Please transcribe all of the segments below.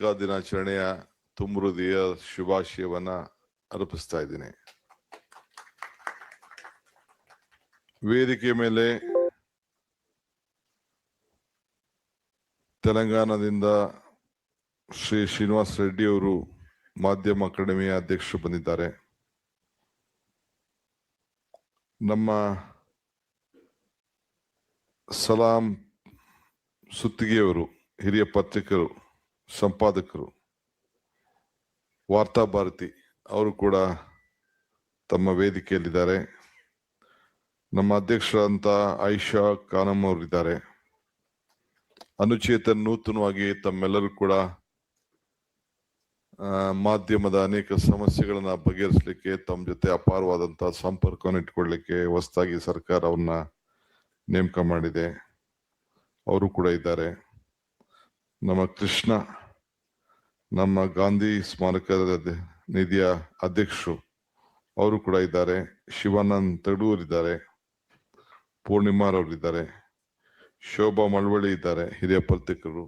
ದಿನಾಚರಣೆಯ ತುಂಬೃದಿಯ ಶುಭಾಶಯವನ್ನ ಅರ್ಪಿಸ್ತಾ ಇದ್ದೀನಿ. ವೇದಿಕೆ ಮೇಲೆ ತೆಲಂಗಾಣದಿಂದ ಶ್ರೀ ಶ್ರೀನಿವಾಸ್ ರೆಡ್ಡಿ ಅವರು ಮಾಧ್ಯಮ ಅಕಾಡೆಮಿಯ ಅಧ್ಯಕ್ಷರು ಬಂದಿದ್ದಾರೆ. ನಮ್ಮ ಸಲಾಂ ಸುತ್ತಿಗೆಯವರು, ಹಿರಿಯ ಪತ್ರಿಕರು, ಸಂಪಾದಕರು, ವಾರ್ತಾ ಭಾರತಿ ಅವರು ಕೂಡ ತಮ್ಮ ವೇದಿಕೆಯಲ್ಲಿದ್ದಾರೆ. ನಮ್ಮ ಅಧ್ಯಕ್ಷರಂತ ಆಯಿಷಾ ಖಾನಂ ಅವರಿದ್ದಾರೆ. ಅನುಚೇತನ್ ನೂತನವಾಗಿ ತಮ್ಮೆಲ್ಲರೂ ಕೂಡ ಮಾಧ್ಯಮದ ಅನೇಕ ಸಮಸ್ಯೆಗಳನ್ನ ಬಗೆಹರಿಸಲಿಕ್ಕೆ ತಮ್ಮ ಜೊತೆ ಅಪಾರವಾದಂತಹ ಸಂಪರ್ಕವನ್ನು ಇಟ್ಕೊಳ್ಳಿಕ್ಕೆ ಹೊಸದಾಗಿ ಸರ್ಕಾರ ಅವನ್ನ ನೇಮಕ ಮಾಡಿದೆ. ಅವರು ಕೂಡ ಇದ್ದಾರೆ. ನಮ್ಮ ಕೃಷ್ಣ, ನಮ್ಮ ಗಾಂಧಿ ಸ್ಮಾರಕ ನಿಧಿಯ ಅಧ್ಯಕ್ಷರು, ಅವರು ಕೂಡ ಇದ್ದಾರೆ. ಶಿವಾನಂದ್ ತಡೂರ್ ಇದ್ದಾರೆ, ಪೂರ್ಣಿಮಾರವರಿದ್ದಾರೆ, ಶೋಭಾ ಮಳವಳ್ಳಿ ಇದ್ದಾರೆ, ಹಿರಿಯ ಪತ್ರಿಕರು.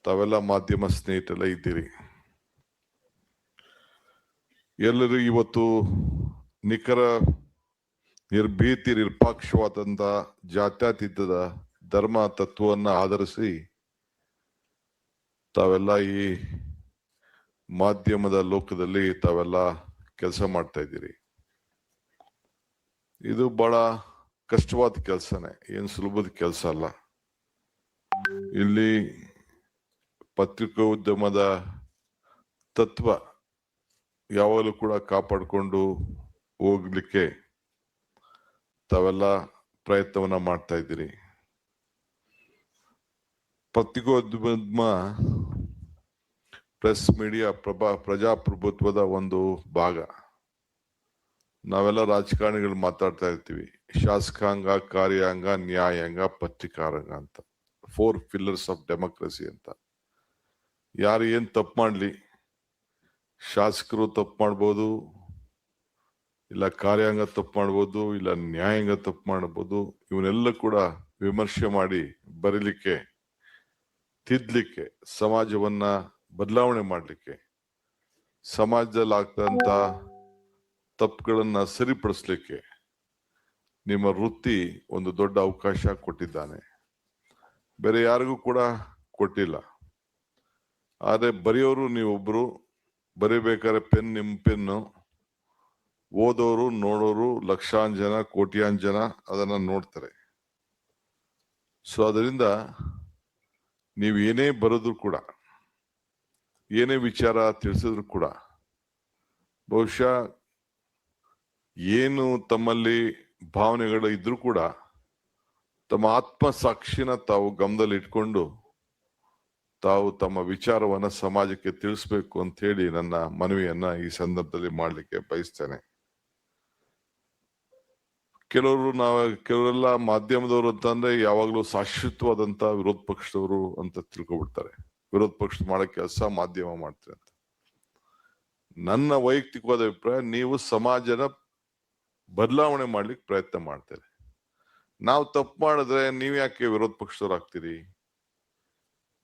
ತಾವೆಲ್ಲ ಮಾಧ್ಯಮ ಸ್ನೇಹಿತರೆಲ್ಲ ಇದ್ದೀರಿ. ಎಲ್ಲರೂ ಇವತ್ತು ನಿಖರ, ನಿರ್ಭೀತಿ, ನಿರಪೇಕ್ಷವಾದಂತ ಜಾತ್ಯತೀತದ ಧರ್ಮ ತತ್ವವನ್ನ ಆಧರಿಸಿ ತಾವೆಲ್ಲ ಈ ಮಾಧ್ಯಮದ ಲೋಕದಲ್ಲಿ ತಾವೆಲ್ಲ ಕೆಲಸ ಮಾಡ್ತಾ ಇದ್ದೀರಿ. ಇದು ಬಹಳ ಕಷ್ಟವಾದ ಕೆಲಸನೇ, ಏನು ಸುಲಭದ ಕೆಲಸ ಅಲ್ಲ. ಇಲ್ಲಿ ಪತ್ರಿಕೋದ್ಯಮದ ತತ್ವ ಯಾವಾಗಲೂ ಕೂಡ ಕಾಪಾಡಿಕೊಂಡು ಹೋಗ್ಲಿಕ್ಕೆ ತಾವೆಲ್ಲ ಪ್ರಯತ್ನವನ್ನ ಮಾಡ್ತಾ ಇದ್ದೀರಿ. ಪತ್ರಿಕೋದ್ಯಮ, ಪ್ರೆಸ್ ಮೀಡಿಯಾ ಪ್ರಜಾಪ್ರಭುತ್ವದ ಒಂದು ಭಾಗ. ನಾವೆಲ್ಲ ರಾಜಕಾರಣಿಗಳು ಮಾತಾಡ್ತಾ ಇರ್ತೀವಿ, ಶಾಸಕಾಂಗ, ಕಾರ್ಯಾಂಗ, ನ್ಯಾಯಾಂಗ, ಪತ್ರಿಕಾರಂಗ ಅಂತ, 4 pillars ಆಫ್ ಡೆಮೋಕ್ರಸಿ ಅಂತ. ಯಾರು ಏನ್ ತಪ್ಪು ಮಾಡ್ಲಿ, ಶಾಸಕರು ತಪ್ಪು ಮಾಡ್ಬೋದು, ಇಲ್ಲ ಕಾರ್ಯಾಂಗ ತಪ್ಪು ಮಾಡ್ಬೋದು, ಇಲ್ಲ ನ್ಯಾಯಾಂಗ ತಪ್ಪು ಮಾಡ್ಬೋದು. ಇವನ್ನೆಲ್ಲ ಕೂಡ ವಿಮರ್ಶೆ ಮಾಡಿ ಬರೀಲಿಕ್ಕೆ, ತಿದ್ದಲಿಕ್ಕೆ, ಸಮಾಜವನ್ನ ಬದಲಾವಣೆ ಮಾಡ್ಲಿಕ್ಕೆ, ಸಮಾಜದಲ್ಲಿ ಆಗ್ತಂತ ತಪ್ಪುಗಳನ್ನ ಸರಿಪಡಿಸ್ಲಿಕ್ಕೆ ನಿಮ್ಮ ವೃತ್ತಿ ಒಂದು ದೊಡ್ಡ ಅವಕಾಶ ಕೊಟ್ಟಿದ್ದಾನೆ. ಬೇರೆ ಯಾರಿಗೂ ಕೂಡ ಕೊಟ್ಟಿಲ್ಲ. ಆದ್ರೆ ಬರೆಯೋರು ನೀವೊಬ್ರು, ಬರೀಬೇಕಾದ್ರೆ ಪೆನ್ ನಿಮ್ಮ ಪೆನ್ನು, ಓದೋರು ನೋಡೋರು ಲಕ್ಷಾಂತರ ಜನ, ಕೋಟ್ಯಾಂತರ ಜನ ಅದನ್ನ ನೋಡ್ತಾರೆ. ಸೊ ಅದರಿಂದ ನೀವು ಏನೇ ಬರೋದ್ರು ಕೂಡ, ಏನೇ ವಿಚಾರ ತಿಳಿಸಿದ್ರು ಕೂಡ, ಬಹುಶಃ ಏನು ತಮ್ಮಲ್ಲಿ ಭಾವನೆಗಳು ಇದ್ರೂ ಕೂಡ ತಮ್ಮ ಆತ್ಮ ಸಾಕ್ಷಿನ ತಾವು ಗಮನದಲ್ಲಿ ಇಟ್ಕೊಂಡು ತಾವು ತಮ್ಮ ವಿಚಾರವನ್ನ ಸಮಾಜಕ್ಕೆ ತಿಳಿಸ್ಬೇಕು ಅಂತ ಹೇಳಿ ನನ್ನ ಮನವಿಯನ್ನ ಈ ಸಂದರ್ಭದಲ್ಲಿ ಮಾಡ್ಲಿಕ್ಕೆ ಬಯಸ್ತೇನೆ. ಕೆಲವರೆಲ್ಲ ಮಾಧ್ಯಮದವರು ಅಂತಂದ್ರೆ ಯಾವಾಗ್ಲೂ ಶಾಶ್ವತವಾದಂತ ವಿರೋಧ ಪಕ್ಷದವರು ಅಂತ ತಿಳ್ಕೊಬಿಡ್ತಾರೆ. ವಿರೋಧ ಪಕ್ಷ ಮಾಡೋ ಕೆಲಸ ಮಾಧ್ಯಮ ಮಾಡ್ತಾರೆ ಅಂತ. ನನ್ನ ವೈಯಕ್ತಿಕವಾದ ಅಭಿಪ್ರಾಯ, ನೀವು ಸಮಾಜನ ಬದಲಾವಣೆ ಮಾಡ್ಲಿಕ್ಕೆ ಪ್ರಯತ್ನ ಮಾಡ್ತಾರೆ. ನಾವು ತಪ್ಪು ಮಾಡಿದ್ರೆ ನೀವ್ ಯಾಕೆ ವಿರೋಧ ಪಕ್ಷದವ್ರು ಆಗ್ತೀರಿ?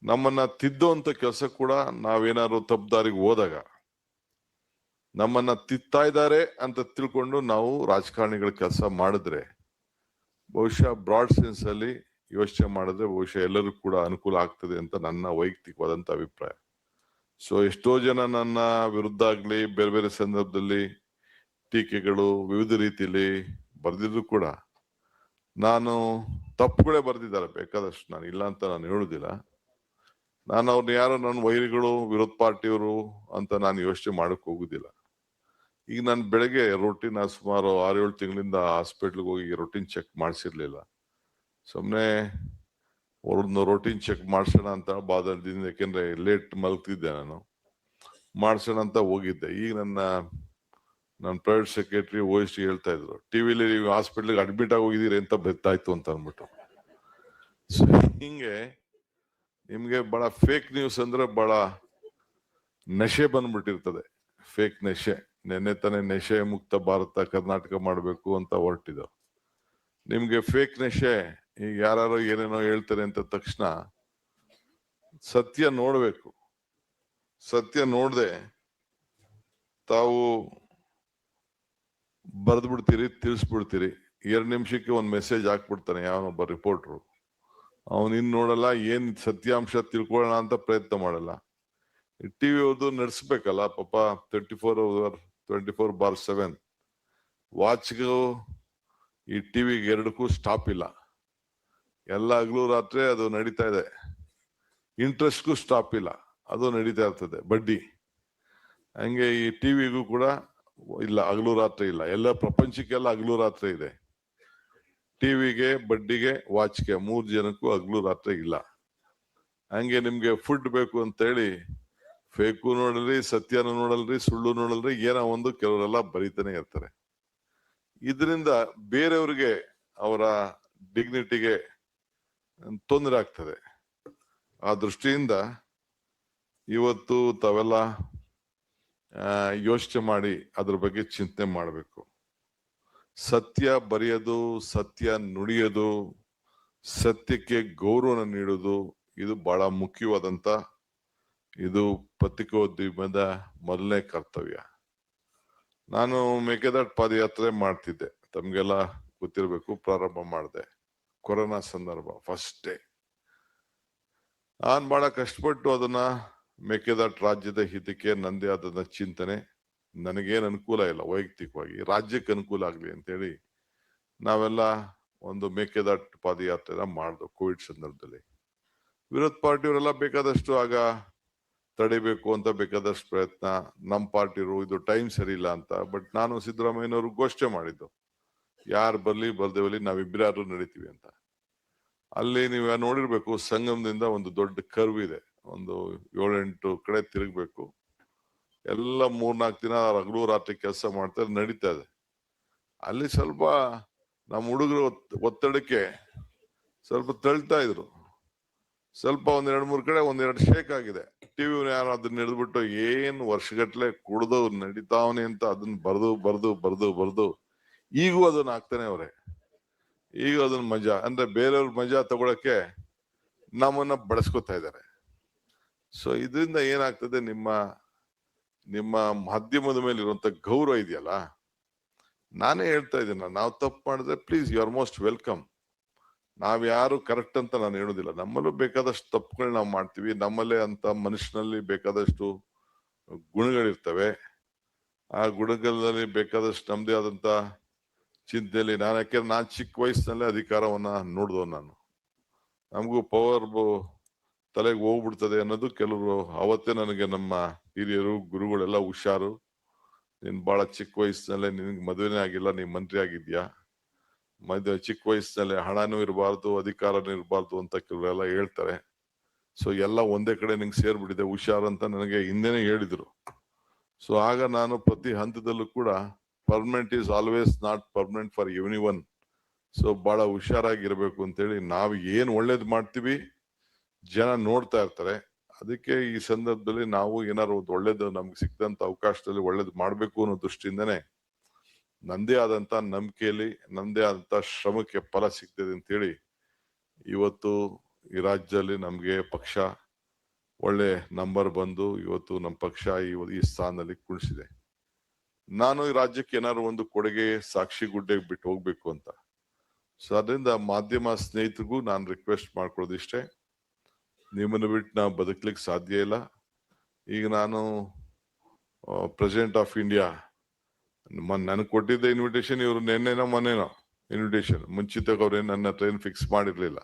ನಮ್ಮನ್ನ ತಿದ್ದೋಂತ ಕೆಲಸ ಕೂಡ ನಾವೇನಾದ್ರು ತಪ್ಪು ದಾರಿಗೆ ಹೋದಾಗ ನಮ್ಮನ್ನ ತಿತ್ತಾ ಇದ್ದಾರೆ ಅಂತ ತಿಳ್ಕೊಂಡು ನಾವು ರಾಜಕಾರಣಿಗಳ ಕೆಲಸ ಮಾಡಿದ್ರೆ, ಬಹುಶಃ ಬ್ರಾಡ್ ಸೆನ್ಸ್ ಅಲ್ಲಿ ಯೋಚನೆ ಮಾಡಿದ್ರೆ ಬಹುಶಃ ಎಲ್ಲರೂ ಕೂಡ ಅನುಕೂಲ ಆಗ್ತದೆ ಅಂತ ನನ್ನ ವೈಯಕ್ತಿಕವಾದಂತ ಅಭಿಪ್ರಾಯ. ಸೊ ಎಷ್ಟೋ ಜನ ನನ್ನ ವಿರುದ್ಧ ಆಗ್ಲಿ ಬೇರೆ ಬೇರೆ ಸಂದರ್ಭದಲ್ಲಿ ಟೀಕೆಗಳು ವಿವಿಧ ರೀತಿಯಲ್ಲಿ ಬರೆದಿದ್ರು ಕೂಡ, ನಾನು ತಪ್ಪುಗಳೇ ಬರೆದಿದ್ದಾರೆ ಬೇಕಾದಷ್ಟು, ನಾನು ಇಲ್ಲ ಅಂತ ನಾನು ಹೇಳುದಿಲ್ಲ. ನಾನು ಅವ್ರನ್ನ ಯಾರೋ ನನ್ನ ವೈರಿಗಳು, ವಿರೋಧ ಪಾರ್ಟಿಯವರು ಅಂತ ನಾನು ಯೋಚನೆ ಮಾಡಕ್ ಹೋಗುದಿಲ್ಲ. ಈಗ ನಾನು ಬೆಳಗ್ಗೆ ರೊಟೀನ್ ಸುಮಾರು 6-7 ತಿಂಗಳಿಂದ ಹಾಸ್ಪಿಟ್ಲ್ಗೆ ಹೋಗಿ ರೊಟೀನ್ ಚೆಕ್ ಮಾಡಿಸಿರ್ಲಿಲ್ಲ. ಸುಮ್ಮನೆ ಅವ್ರನ್ನ ರೊಟೀನ್ ಚೆಕ್ ಮಾಡ್ಸೋಣ ಅಂತ ಬಾದದಿಂದ, ಯಾಕೆಂದ್ರೆ ಲೇಟ್ ಮಲಗ್ತಿದ್ದೆ ನಾನು, ಮಾಡ್ಸೋಣ ಅಂತ ಹೋಗಿದ್ದೆ. ಈಗ ನನ್ನ ಪ್ರೈವೇಟ್ ಸೆಕ್ರೆಟರಿ OSD ಹೇಳ್ತಾ ಇದ್ರು, ಟಿವಿಲಿ ನೀವು ಹಾಸ್ಪಿಟ್ಲಿಗೆ ಅಡ್ಮಿಟ್ ಆಗಿ ಹೋಗಿದ್ದೀರಿ ಅಂತ ಗೊತ್ತಾಯ್ತು ಅಂತ ಅಂದ್ಬಿಟ್ಟು. ಸೊ ಹಿಂಗೆ ನಿಮ್ಗೆ ಬಹಳ ಫೇಕ್ ನ್ಯೂಸ್ ಅಂದ್ರೆ ಬಹಳ ನಶೆ ಬಂದ್ಬಿಟ್ಟಿರ್ತದೆ. ಫೇಕ್ ನಶೆ. ನೆನ್ನೆ ತಾನೇ ನಶೆ ಮುಕ್ತ ಭಾರತ ಕರ್ನಾಟಕ ಮಾಡ್ಬೇಕು ಅಂತ ಹೊರಟಿದ್ದು. ನಿಮ್ಗೆ ಫೇಕ್ ನಶೆ, ಈಗ ಯಾರು ಏನೇನೋ ಹೇಳ್ತಾರೆ ಅಂತ ತಕ್ಷಣ ಸತ್ಯ ನೋಡ್ಬೇಕು. ಸತ್ಯ ನೋಡ್ದೆ ತಾವು ಬರೆದು ಬಿಡ್ತೀರಿ, ತಿಳಿಸ್ಬಿಡ್ತೀರಿ. 2 ನಿಮಿಷಕ್ಕೆ ಒಂದು ಮೆಸೇಜ್ ಹಾಕ್ಬಿಡ್ತಾನೆ ಯಾವನೊಬ್ಬ ರಿಪೋರ್ಟ್ರು. ಅವನಿನ್ ನೋಡಲ್ಲ, ಏನ್ ಸತ್ಯಾಂಶ ತಿಳ್ಕೊಳ್ಳೋಣ ಅಂತ ಪ್ರಯತ್ನ ಮಾಡಲ್ಲ. ಟಿವಿ ಅವ್ರದ್ದು ನಡೆಸ್ಬೇಕಲ್ಲ ಪಾಪ. 24/7 ವಾಚ್ಗೂ ಈ ಟಿವಿಗೆ ಎರಡಕ್ಕೂ ಸ್ಟಾಪ್ ಇಲ್ಲ. ಎಲ್ಲ ಹಗಲು ರಾತ್ರಿ ಅದು ನಡೀತಾ ಇದೆ. ಇಂಟ್ರೆಸ್ಟ್ಗೂ ಸ್ಟಾಪ್ ಇಲ್ಲ, ಅದು ನಡೀತಾ ಇರ್ತದೆ. ಬಡ್ಡಿ ಹಂಗೆ ಈ ಟಿವಿಗೂ ಕೂಡ ಇಲ್ಲ, ಹಗಲು ರಾತ್ರಿ ಇಲ್ಲ. ಎಲ್ಲ ಪ್ರಪಂಚಕ್ಕೆಲ್ಲ ಹಗಲು ರಾತ್ರಿ ಇದೆ. ಟಿವಿಗೆ, ಬಡ್ಡಿಗೆ, ವಾಚ್ಗೆ 3 ಜನಕ್ಕೂ ಹಗಲು ರಾತ್ರಿ ಇಲ್ಲ. ಹಂಗೆ ನಿಮ್ಗೆ ಫುಡ್ ಬೇಕು ಅಂತ ಹೇಳಿ ಫೇಕು ನೋಡಲ್ರಿ, ಸತ್ಯನ ನೋಡಲ್ರಿ, ಸುಳ್ಳು ನೋಡಲ್ರಿ, ಏನೋ ಒಂದು ಕೆಲವರೆಲ್ಲ ಬರೀತಾನೆ ಇರ್ತಾರೆ. ಇದರಿಂದ ಬೇರೆಯವ್ರಿಗೆ, ಅವರ ಡಿಗ್ನಿಟಿಗೆ ತೊಂದರೆ ಆಗ್ತದೆ. ಆ ದೃಷ್ಟಿಯಿಂದ ಇವತ್ತು ತಾವೆಲ್ಲ ಯೋಚನೆ ಮಾಡಿ ಅದ್ರ ಬಗ್ಗೆ ಚಿಂತನೆ ಮಾಡಬೇಕು. ಸತ್ಯ ಬರೆಯೋದು, ಸತ್ಯ ನುಡಿಯೋದು, ಸತ್ಯಕ್ಕೆ ಗೌರವ ನೀಡೋದು, ಇದು ಬಹಳ ಮುಖ್ಯವಾದಂತ, ಇದು ಪತ್ರಿಕೋದ್ಯಮದ ಮೊದಲನೇ ಕರ್ತವ್ಯ. ನಾನು ಮೇಕೆದಾಟು ಪಾದಯಾತ್ರೆ ಮಾಡ್ತಿದ್ದೆ, ತಮ್ಗೆಲ್ಲ ಗೊತ್ತಿರಬೇಕು. ಪ್ರಾರಂಭ ಮಾಡಿದೆ ಕೊರೋನಾ ಸಂದರ್ಭ, ಫಸ್ಟ್ ಡೇ. ನಾನ್ ಬಹಳ ಕಷ್ಟಪಟ್ಟು ಅದನ್ನ ಮೇಕೆದಾಟು ರಾಜ್ಯದ ಹಿತಕ್ಕೆ ನಂದೇ ಆದ ಚಿಂತನೆ, ನನಗೇನು ಅನುಕೂಲ ಇಲ್ಲ ವೈಯಕ್ತಿಕವಾಗಿ, ರಾಜ್ಯಕ್ಕೆ ಅನುಕೂಲ ಆಗ್ಲಿ ಅಂತೇಳಿ ನಾವೆಲ್ಲ ಒಂದು ಮೇಕೆದಾಟು ಪಾದಯಾತ್ರೆನ ಮಾಡಿದ್ವು ಕೋವಿಡ್ ಸಂದರ್ಭದಲ್ಲಿ. ವಿರೋಧ ಪಾರ್ಟಿಯವರೆಲ್ಲ ಬೇಕಾದಷ್ಟು ಆಗ ತಡಿಬೇಕು ಅಂತ ಬೇಕಾದಷ್ಟು ಪ್ರಯತ್ನ, ನಮ್ಮ ಪಾರ್ಟಿರು ಇದು ಟೈಮ್ ಸರಿ ಇಲ್ಲ ಅಂತ. ಬಟ್ ನಾನು ಸಿದ್ದರಾಮಯ್ಯನವರು ಘೋಷಣೆ ಮಾಡಿದ್ದು, ಯಾರು ಬರ್ಲಿ ಬರ್ದೇವಲ್ಲಿ ನಾವಿಬ್ಬರಾರು ನಡೀತೀವಿ ಅಂತ. ಅಲ್ಲಿ ನೀವು ನೋಡಿರ್ಬೇಕು, ಸಂಗಮದಿಂದ ಒಂದು ದೊಡ್ಡ ಕರ್ವ್ ಇದೆ, ಒಂದು 7-8 ಕಡೆ ತಿರುಗ್ಬೇಕು. ಎಲ್ಲ 3-4 ದಿನ ಹಗಲು ರಾತ್ರಿ ಕೆಲಸ ಮಾಡ್ತಾರೆ, ನಡೀತಾ ಇದೆ. ಅಲ್ಲಿ ಸ್ವಲ್ಪ ನಮ್ಮ ಹುಡುಗರು ಒತ್ತಡಕ್ಕೆ ಸ್ವಲ್ಪ ತಳ್ತಾ ಇದ್ರು. ಸ್ವಲ್ಪ 1-2-3 ಕಡೆ 1-2 ಶೇಕ್ ಆಗಿದೆ. ಟಿವಿ ಯಾರು ಅದನ್ನ ಹಿಡಿದ್ಬಿಟ್ಟು ಏನ್ ವರ್ಷಗಟ್ಲೆ ಕುಡ್ದು ನಡೀತಾವನೆ ಅಂತ ಅದನ್ನ ಬರ್ದು ಈಗೂ ಅದನ್ನ ಹಾಕ್ತಾನೆ ಅವ್ರೆ. ಈಗ ಅದನ್ನ ಮಜಾ ಅಂದ್ರೆ ಬೇರೆಯವ್ರ ಮಜಾ ತಗೊಳಕ್ಕೆ ನಮ್ಮನ್ನ ಬಳಸ್ಕೊತಾ ಇದ್ದಾರೆ. ಸೊ ಇದರಿಂದ ಏನಾಗ್ತದೆ, ನಿಮ್ಮ ಮಾಧ್ಯಮದ ಮೇಲೆ ಇರುವಂತ ಗೌರವ ಇದೆಯಲ್ಲ. ನಾನೇ ಹೇಳ್ತಾ ಇದ್ದೀನಿ, ನಾವು ತಪ್ಪು ಮಾಡಿದ್ರೆ please you are most welcome. ನಾವ್ ಯಾರು ಕರೆಕ್ಟ್ ಅಂತ ನಾನು ಹೇಳೋದಿಲ್ಲ. ನಮ್ಮಲ್ಲೂ ಬೇಕಾದಷ್ಟು ತಪ್ಪುಗಳು ನಾವು ಮಾಡ್ತೀವಿ. ನಮ್ಮಲ್ಲೇ ಅಂತ ಮನುಷ್ಯನಲ್ಲಿ ಬೇಕಾದಷ್ಟು ಗುಣಗಳಿರ್ತವೆ. ಆ ಗುಣಗಳಲ್ಲಿ ಬೇಕಾದಷ್ಟು ನಮ್ದೇ ಆದಂತ ಚಿಂತೆಯಲ್ಲಿ ಯಾಕೆಂದ್ರೆ ನಾನು ಚಿಕ್ಕ ವಯಸ್ಸಿನಲ್ಲೇ ಅಧಿಕಾರವನ್ನ ನೋಡ್ದವ್ ನಾನು. ನಮಗೂ ಪವರ್ ತಲೆಗೆ ಹೋಗ್ಬಿಡ್ತದೆ ಅನ್ನೋದು ಕೆಲವರು ಅವತ್ತೇ ನನಗೆ ನಮ್ಮ ಹಿರಿಯರು ಗುರುಗಳೆಲ್ಲ ಹುಷಾರು, ನೀನ್ ಬಹಳ ಚಿಕ್ಕ ವಯಸ್ಸಿನಲ್ಲೇ ನಿನ್ಗೆ ಮದುವೆನೇ ಆಗಿಲ್ಲ, ನೀನ್ ಮಂತ್ರಿ ಆಗಿದ್ಯಾ, ಚಿಕ್ಕ ವಯಸ್ಸಿನಲ್ಲೇ ಹಣನೂ ಇರಬಾರ್ದು, ಅಧಿಕಾರನೂ ಇರಬಾರ್ದು ಅಂತ ಕೆಲವರೆಲ್ಲ ಹೇಳ್ತಾರೆ. ಸೊ ಎಲ್ಲ ಒಂದೇ ಕಡೆ ನಿಂಗೆ ಸೇರ್ಬಿಟ್ಟಿದೆ, ಹುಷಾರಂತ ನನಗೆ ಹಿಂದೆನೆ ಹೇಳಿದ್ರು. ಸೊ ಆಗ ನಾನು ಪ್ರತಿ ಹಂತದಲ್ಲೂ ಕೂಡ permanent is always not permanent for every one. So ಬಹಳ ಹುಷಾರಾಗಿರ್ಬೇಕು ಅಂತೇಳಿ, ನಾವು ಏನ್ ಒಳ್ಳೇದ್ ಮಾಡ್ತೀವಿ ಜನ ನೋಡ್ತಾ ಇರ್ತಾರೆ. ಅದಕ್ಕೆ ಈ ಸಂದರ್ಭದಲ್ಲಿ ನಾವು ಏನಾದ್ರು ಒಂದು ಒಳ್ಳೇದು ನಮ್ಗೆ ಸಿಕ್ಕಂತ ಅವಕಾಶದಲ್ಲಿ ಒಳ್ಳೇದು ಮಾಡ್ಬೇಕು ಅನ್ನೋ ದೃಷ್ಟಿಯಿಂದನೇ ನಂದೇ ಆದಂತ ನಂಬಿಕೆಯಲ್ಲಿ, ನಂದೇ ಆದಂತ ಶ್ರಮಕ್ಕೆ ಫಲ ಸಿಗ್ತದೆ ಅಂತೇಳಿ ಇವತ್ತು ಈ ರಾಜ್ಯದಲ್ಲಿ ನಮ್ಗೆ ಪಕ್ಷ ಒಳ್ಳೆ ನಂಬರ್ ಬಂದು ಇವತ್ತು ನಮ್ಮ ಪಕ್ಷ ಈ ಸ್ಥಾನದಲ್ಲಿ ಕುಣಿಸಿದೆ. ನಾನು ಈ ರಾಜ್ಯಕ್ಕೆ ಏನಾದ್ರು ಒಂದು ಕೊಡುಗೆ, ಸಾಕ್ಷಿ ಗುಡ್ಡೆಗೆ ಬಿಟ್ಟು ಹೋಗ್ಬೇಕು ಅಂತ. ಸೊ ಅದರಿಂದ ಮಾಧ್ಯಮ ಸ್ನೇಹಿತರಿಗೂ ನಾನು ರಿಕ್ವೆಸ್ಟ್ ಮಾಡ್ಕೊಳ್ಳೋದಿಷ್ಟೇ, ನಿಮ್ಮನ್ನು ಬಿಟ್ಟು ನಾವು ಬದುಕ್ಲಿಕ್ಕೆ ಸಾಧ್ಯ ಇಲ್ಲ. ಈಗ ನಾನು ಪ್ರೆಸಿಡೆಂಟ್ ಆಫ್ ಇಂಡಿಯಾ ನನಗೆ ಕೊಟ್ಟಿದ್ದ ಇನ್ವಿಟೇಷನ್, ಇವರು ಮೊನ್ನೆನೋ ಇನ್ವಿಟೇಷನ್ ಮುಂಚಿತವಾಗಿ ಅವ್ರೇನು ನನ್ನ ಟ್ರೈನ್ ಫಿಕ್ಸ್ ಮಾಡಿರ್ಲಿಲ್ಲ.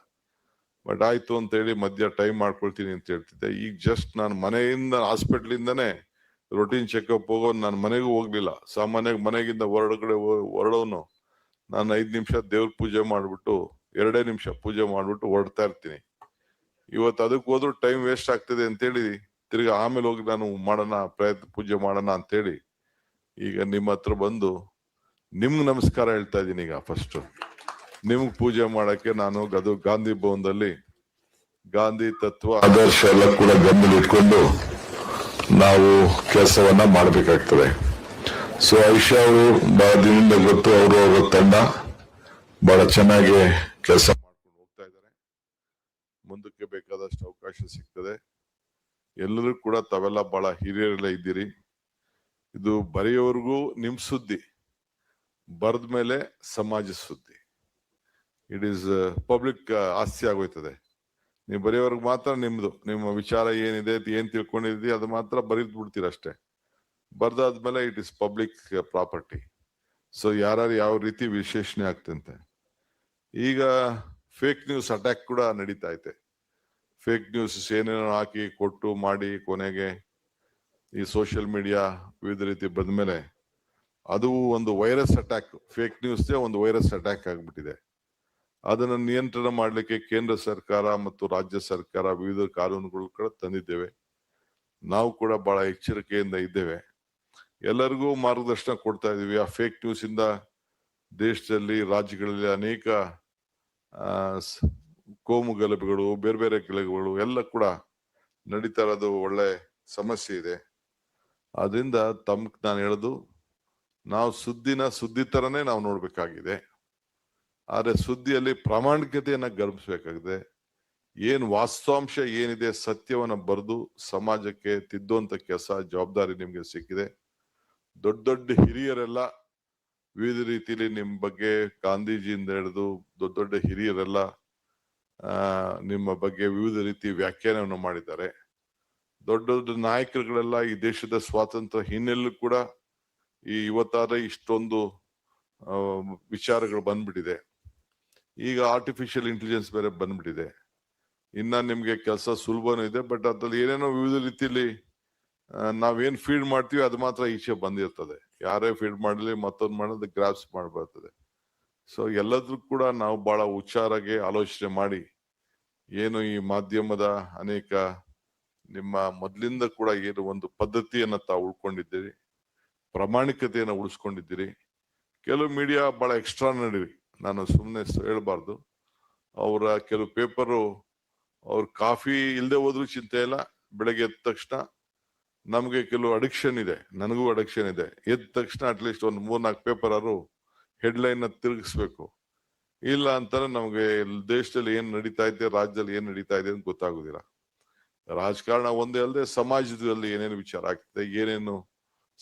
ಬಟ್ ಆಯ್ತು ಅಂತ ಹೇಳಿ ಮಧ್ಯ ಟೈಮ್ ಮಾಡ್ಕೊಳ್ತೀನಿ ಅಂತ ಹೇಳ್ತಿದ್ದೆ. ಈಗ ಜಸ್ಟ್ ನಾನು ಮನೆಯಿಂದ ಹಾಸ್ಪಿಟ್ಲಿಂದನೇ ರೊಟೀನ್ ಚೆಕ್ಅಪ್ ಹೋಗೋ, ನಾನು ಮನೆಗೂ ಹೋಗ್ಲಿಲ್ಲ. ಸಾಮಾನ್ಯವಾಗಿ ಮನೆಗಿಂದ ಹೊರಡೋನು ನಾನು 5 ನಿಮಿಷ ದೇವ್ರ ಪೂಜೆ ಮಾಡ್ಬಿಟ್ಟು 2 ನಿಮಿಷ ಪೂಜೆ ಮಾಡ್ಬಿಟ್ಟು ಹೊರಡ್ತಾ ಇರ್ತೀನಿ. ಇವತ್ತು ಅದಕ್ಕೆ ಹೋದ್ರು ಟೈಮ್ ವೇಸ್ಟ್ ಆಗ್ತದೆ ಅಂತೇಳಿ ತಿರ್ಗಿ ಆಮೇಲೆ ಹೋಗಿ ನಾನು ಮಾಡೋಣ, ಪೂಜೆ ಮಾಡೋಣ ಅಂತೇಳಿ ಈಗ ನಿಮ್ಮ ಹತ್ರ ಬಂದು ನಿಮ್ಗೆ ನಮಸ್ಕಾರ ಹೇಳ್ತಾ ಇದ್ದೀನಿ. ಈಗ ಫಸ್ಟ್ ನಿಮ್ಗೆ ಪೂಜೆ ಮಾಡಕ್ಕೆ ನಾನು ಗಾಂಧಿ ಭವನದಲ್ಲಿ ಗಾಂಧಿ ತತ್ವ ಆದರ್ಶ ಎಲ್ಲ ಕೂಡ ಗಮನ ಇಟ್ಕೊಂಡು ನಾವು ಕೆಲಸವನ್ನ ಮಾಡಬೇಕಾಗ್ತದೆ. ಸೊ ಐಶಾ ಅವರು ಬಹಳ ದಿನದಿಂದ ಗೊತ್ತು, ಅವರು ಅವರ ತಂಡ ಬಹಳ ಚೆನ್ನಾಗಿ ಕೆಲಸ ಮಾಡ್ಕೊಂಡು ಹೋಗ್ತಾ ಇದ್ದಾರೆ. ಮುಂದಕ್ಕೆ ಬೇಕಾದಷ್ಟು ಅವಕಾಶ ಸಿಗ್ತದೆ. ಎಲ್ಲರೂ ಕೂಡ ತಾವೆಲ್ಲ ಬಹಳ ಹಿರಿಯರೆಲ್ಲ ಇದ್ದೀರಿ. ಇದು ಬರೆಯೋರ್ಗೂ ನಿಮ್ ಸುದ್ದಿ, ಬರೆದ ಮೇಲೆ ಸಮಾಜ ಸುದ್ದಿ. ಇಟ್ ಈಸ್ ಪಬ್ಲಿಕ್ ಆಸ್ತಿ ಆಗೋಯ್ತದೆ. ನೀವು ಬರೆಯೋರ್ಗೆ ಮಾತ್ರ ನಿಮ್ದು, ನಿಮ್ಮ ವಿಚಾರ ಏನಿದೆ, ಏನ್ ತಿಳ್ಕೊಂಡಿದ್ರಿ ಅದು ಮಾತ್ರ ಬರೀದ್ ಬಿಡ್ತೀರ ಅಷ್ಟೇ. ಬರ್ದಾದ್ಮೇಲೆ it is public property. So ಯಾರು ಯಾವ ರೀತಿ ವಿಶ್ಲೇಷಣೆ ಆಗ್ತಂತೆ. ಈಗ ಫೇಕ್ ನ್ಯೂಸ್ ಅಟ್ಯಾಕ್ ಕೂಡ ನಡೀತಾ ಐತೆ. ಫೇಕ್ ನ್ಯೂಸ್ ಏನೇನೋ ಹಾಕಿ ಕೊಟ್ಟು ಮಾಡಿ ಕೊನೆಗೆ ಈ ಸೋಷಿಯಲ್ ಮೀಡಿಯಾ ವಿವಿಧ ರೀತಿ ಬಂದ್ಮೇಲೆ ಅದು ಒಂದು ವೈರಸ್ ಅಟ್ಯಾಕ್, ಫೇಕ್ ನ್ಯೂಸ್ ಒಂದು ವೈರಸ್ ಅಟ್ಯಾಕ್ ಆಗ್ಬಿಟ್ಟಿದೆ. ಅದನ್ನು ನಿಯಂತ್ರಣ ಮಾಡಲಿಕ್ಕೆ ಕೇಂದ್ರ ಸರ್ಕಾರ ಮತ್ತು ರಾಜ್ಯ ಸರ್ಕಾರ ವಿವಿಧ ಕಾನೂನುಗಳು ಕೂಡ ತಂದಿದ್ದೇವೆ. ನಾವು ಕೂಡ ಬಹಳ ಎಚ್ಚರಿಕೆಯಿಂದ ಇದ್ದೇವೆ. ಎಲ್ಲರಿಗೂ ಮಾರ್ಗದರ್ಶನ ಕೊಡ್ತಾ ಇದೀವಿ. ಆ ಫೇಕ್ ನ್ಯೂಸ್ ಇಂದ ದೇಶದಲ್ಲಿ, ರಾಜ್ಯಗಳಲ್ಲಿ ಅನೇಕ ಕೋಮು ಗಲಭೆಗಳು, ಬೇರೆ ಬೇರೆ ಗಲಭೆಗಳು ಎಲ್ಲ ಕೂಡ ನಡೀತಾ ಇರೋದು ಒಳ್ಳೆ ಸಮಸ್ಯೆ ಇದೆ. ಅದರಿಂದ ನಾನು ಹೇಳೋದು, ನಾವು ಸುದ್ದಿ ತರನೇ ನಾವು ನೋಡ್ಬೇಕಾಗಿದೆ. ಆದ್ರೆ ಸುದ್ದಿಯಲ್ಲಿ ಪ್ರಾಮಾಣಿಕತೆಯನ್ನ ಗರ್ಭಿಸಬೇಕಾಗಿದೆ. ಏನ್ ವಾಸ್ತವಾಂಶ ಏನಿದೆ ಸತ್ಯವನ್ನ ಬರೆದು ಸಮಾಜಕ್ಕೆ ತಿದ್ದುವಂತ ಕೆಲಸ ಜವಾಬ್ದಾರಿ ನಿಮ್ಗೆ ಸಿಕ್ಕಿದೆ. ದೊಡ್ಡ ದೊಡ್ಡ ಹಿರಿಯರೆಲ್ಲ ವಿವಿಧ ರೀತಿಯಲ್ಲಿ ನಿಮ್ ಬಗ್ಗೆ, ಗಾಂಧೀಜಿಯಿಂದ ಹಿಡಿದು ದೊಡ್ಡ ದೊಡ್ಡ ಹಿರಿಯರೆಲ್ಲ ನಿಮ್ಮ ಬಗ್ಗೆ ವಿವಿಧ ರೀತಿ ವ್ಯಾಖ್ಯಾನವನ್ನು ಮಾಡಿದ್ದಾರೆ. ದೊಡ್ಡ ದೊಡ್ಡ ನಾಯಕರುಗಳೆಲ್ಲ ಈ ದೇಶದ ಸ್ವಾತಂತ್ರ್ಯ ಹಿನ್ನೆಲೆ ಕೂಡ ಈ ಇವತ್ತಾದ್ರೆ ಇಷ್ಟೊಂದು ವಿಚಾರಗಳು ಬಂದ್ಬಿಟ್ಟಿದೆ. ಈಗ ಆರ್ಟಿಫಿಷಿಯಲ್ ಇಂಟೆಲಿಜೆನ್ಸ್ ಬೇರೆ ಬಂದ್ಬಿಟ್ಟಿದೆ. ಇನ್ನ ನಿಮ್ಗೆ ಕೆಲಸ ಸುಲಭನೂ ಇದೆ, ಬಟ್ ಅದ್ರಲ್ಲಿ ಏನೇನೋ ವಿವಿಧ ರೀತಿಯಲ್ಲಿ ನಾವೇನ್ ಫೀಡ್ ಮಾಡ್ತೀವಿ ಅದು ಮಾತ್ರ ಈಚೆ ಬಂದಿರ್ತದೆ. ಯಾರೇ ಫೀಡ್ ಮಾಡಲಿ ಮತ್ತೊಂದು ಮಾಡೋದು ಗ್ರಾಪ್ಸ್ ಮಾಡ್ಬರ್ತದೆ. ಸೊ ಎಲ್ಲದ್ರೂ ಕೂಡ ನಾವು ಬಹಳ ಹುಷಾರಾಗಿ ಆಲೋಚನೆ ಮಾಡಿ, ಏನು ಈ ಮಾಧ್ಯಮದ ಅನೇಕ ನಿಮ್ಮ ಮೊದ್ಲಿಂದ ಕೂಡ ಏನು ಒಂದು ಪದ್ಧತಿಯನ್ನ ತಾವು ಉಳ್ಕೊಂಡಿದ್ದೀರಿ, ಪ್ರಾಮಾಣಿಕತೆಯನ್ನ ಉಳಿಸ್ಕೊಂಡಿದ್ದೀರಿ. ಕೆಲವು ಮೀಡಿಯಾ ಬಹಳ ಎಕ್ಸ್ಟ್ರಾನರಿ, ನಾನು ಸುಮ್ಮನೆ ಹೇಳ್ಬಾರ್ದು. ಅವರ ಕೆಲವು ಪೇಪರು ಅವ್ರ ಕಾಫಿ ಇಲ್ಲದೆ ಹೋದ್ರೂ ಚಿಂತೆ ಇಲ್ಲ, ಬೆಳಗ್ಗೆ ಎದ್ದ ತಕ್ಷಣ ನಮ್ಗೆ ಕೆಲವು ಅಡಿಕ್ಷನ್ ಇದೆ, ನನಗೂ ಅಡಿಕ್ಷನ್ ಇದೆ. ಎದ್ದ ತಕ್ಷಣ ಅಟ್ಲೀಸ್ಟ್ ಒಂದು 3-4 ಪೇಪರ್ ಆದ್ರು ಹೆಡ್ಲೈನ್ ತಿರುಗಿಸ್ಬೇಕು. ಇಲ್ಲ ಅಂತಾನೆ ನಮ್ಗೆ ದೇಶದಲ್ಲಿ ಏನ್ ನಡೀತಾ ಇದೆ, ರಾಜ್ಯದಲ್ಲಿ ಏನ್ ನಡೀತಾ ಇದೆ ಅಂತ ಗೊತ್ತಾಗುದಿಲ್ಲ. ರಾಜಕಾರಣ ಒಂದೇ ಅಲ್ಲದೆ ಸಮಾಜದಲ್ಲಿ ಏನೇನು ವಿಚಾರ ಆಗ್ತಿದೆ, ಏನೇನು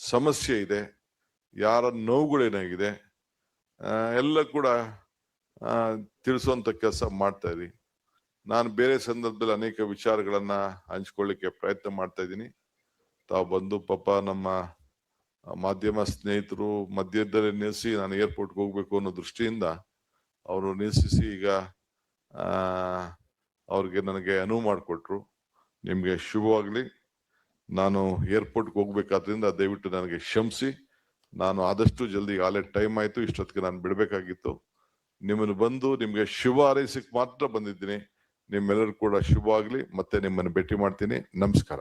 ಸಮಸ್ಯೆ ಇದೆ, ಯಾರ ನೋವುಗಳೇನಾಗಿದೆ ಎಲ್ಲ ಕೂಡ ತಿಳಿಸುವಂತ ಕೆಲಸ ಮಾಡ್ತಾ ಇದೀನಿ. ನಾನು ಬೇರೆ ಸಂದರ್ಭದಲ್ಲಿ ಅನೇಕ ವಿಚಾರಗಳನ್ನ ಹಂಚ್ಕೊಳ್ಳಿಕ್ಕೆ ಪ್ರಯತ್ನ ಮಾಡ್ತಾ ಇದ್ದೀನಿ. ತಾವು ಬಂದು ಪಾಪ ನಮ್ಮ ಮಾಧ್ಯಮ ಸ್ನೇಹಿತರು ಮಧ್ಯದಲ್ಲಿ ನಿಲ್ಲಿಸಿ ನಾನು ಏರ್ಪೋರ್ಟ್ಗೆ ಹೋಗ್ಬೇಕು ಅನ್ನೋ ದೃಷ್ಟಿಯಿಂದ ಅವರು ನಿಲ್ಲಿಸಿ ಈಗ ಅವ್ರಿಗೆ ನನಗೆ ಅನುವು ಮಾಡಿಕೊಟ್ರು. ನಿಮ್ಗೆ ಶುಭವಾಗ್ಲಿ. ನಾನು ಏರ್ಪೋರ್ಟ್ಗೆ ಹೋಗ್ಬೇಕಾದ್ರಿಂದ ದಯವಿಟ್ಟು ನನಗೆ ಕ್ಷಮಿಸಿ. ನಾನು ಆದಷ್ಟು ಜಲ್ದಿ, ಆಲೇ ಟೈಮ್ ಆಯ್ತು, ಇಷ್ಟೊತ್ತಿಗೆ ನಾನು ಬಿಡ್ಬೇಕಾಗಿತ್ತು. ನಿಮ್ಮನ್ನು ಬಂದು ನಿಮ್ಗೆ ಶುಭ ಹಾರೈಸಕ್ಕೆ ಮಾತ್ರ ಬಂದಿದ್ದೀನಿ. ನಿಮ್ಮೆಲ್ಲರೂ ಕೂಡ ಶುಭವಾಗ್ಲಿ. ಮತ್ತೆ ನಿಮ್ಮನ್ನು ಭೇಟಿ ಮಾಡ್ತೀನಿ. ನಮಸ್ಕಾರ.